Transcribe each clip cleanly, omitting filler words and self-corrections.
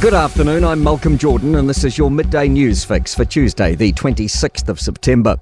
Good afternoon, I'm Malcolm Jordan and this is your midday news fix for Tuesday, the 26th of September.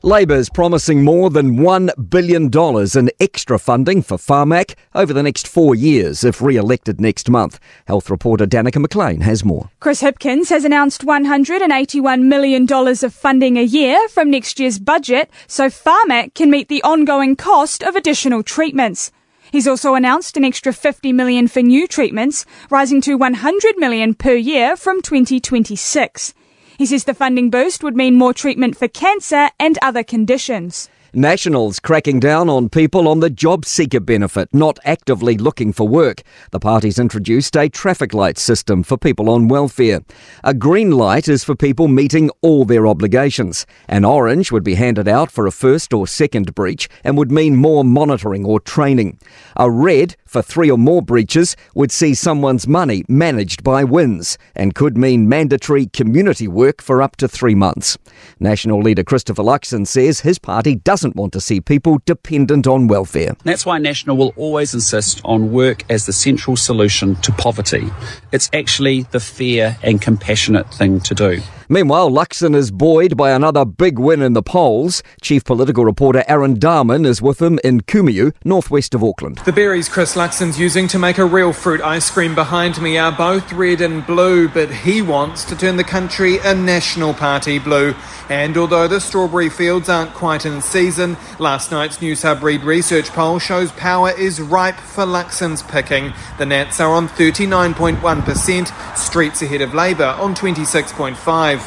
Labor's promising more than $1 billion in extra funding for Pharmac over the next 4 years if re-elected next month. Health reporter Danica McLean has more. Chris Hipkins has announced $181 million of funding a year from next year's budget so Pharmac can meet the ongoing cost of additional treatments. He's also announced an extra $50 million for new treatments, rising to $100 million per year from 2026. He says the funding boost would mean more treatment for cancer and other conditions. Nationals cracking down on people on the job seeker benefit, not actively looking for work. The party's introduced a traffic light system for people on welfare. A green light is for people meeting all their obligations. An orange would be handed out for a first or second breach and would mean more monitoring or training. A red for 3 or more breaches would see someone's money managed by WINS and could mean mandatory community work for up to 3 months. National leader Christopher Luxon says his party doesn't want to see people dependent on welfare. That's why National will always insist on work as the central solution to poverty. It's actually the fair and compassionate thing to do. Meanwhile, Luxon is buoyed by another big win in the polls. Chief political reporter Aaron Darman is with him in Kumiu, northwest of Auckland. The berries Chris Luxon's using to make a real fruit ice cream behind me are both red and blue, but he wants to turn the country a National Party blue. And although the strawberry fields aren't quite in season, last night's News Hub Read research poll shows power is ripe for Luxon's picking. The Nats are on 39.1%, Streets ahead of Labour on 26.5%.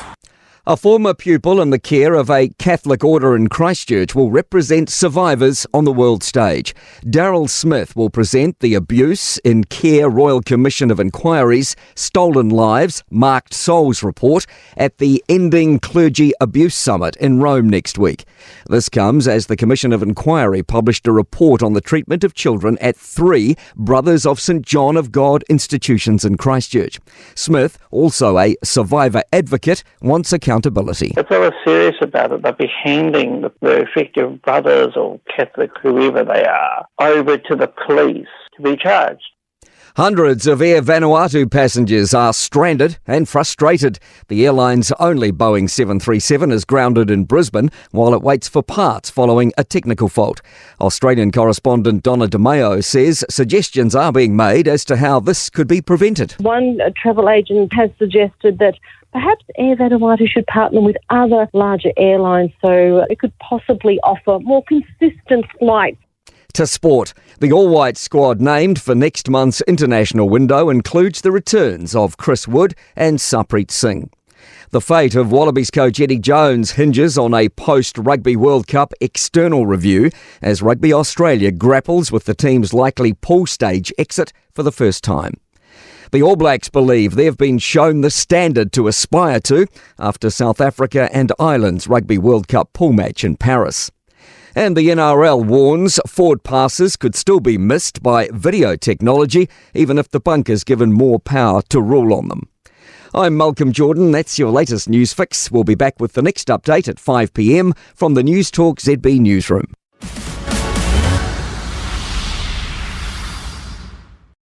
A former pupil in the care of a Catholic order in Christchurch will represent survivors on the world stage. Daryl Smith will present the Abuse in Care Royal Commission of Inquiry's Stolen Lives, Marked Souls report at the Ending Clergy Abuse Summit in Rome next week. This comes as the Commission of Inquiry published a report on the treatment of children at 3 Brothers of St John of God institutions in Christchurch. Smith, also a survivor advocate, wants accountability. If they were serious about it, they'd be handing the effective brothers or Catholic, whoever they are, over to the police to be charged. Hundreds of Air Vanuatu passengers are stranded and frustrated. The airline's only Boeing 737 is grounded in Brisbane while it waits for parts following a technical fault. Australian correspondent Donna DeMeo says suggestions are being made as to how this could be prevented. One travel agent has suggested that perhaps Air Vanuatu should partner with other larger airlines so it could possibly offer more consistent flights. To sport, the all-white squad named for next month's international window includes the returns of Chris Wood and Sarpreet Singh. The fate of Wallabies coach Eddie Jones hinges on a post-Rugby World Cup external review as Rugby Australia grapples with the team's likely pool stage exit for the first time. The All Blacks believe they've been shown the standard to aspire to after South Africa and Ireland's Rugby World Cup pool match in Paris. And the NRL warns forward passes could still be missed by video technology, even if the bunker's given more power to rule on them. I'm Malcolm Jordan. That's your latest news fix. We'll be back with the next update at 5 p.m. from the Newstalk ZB newsroom.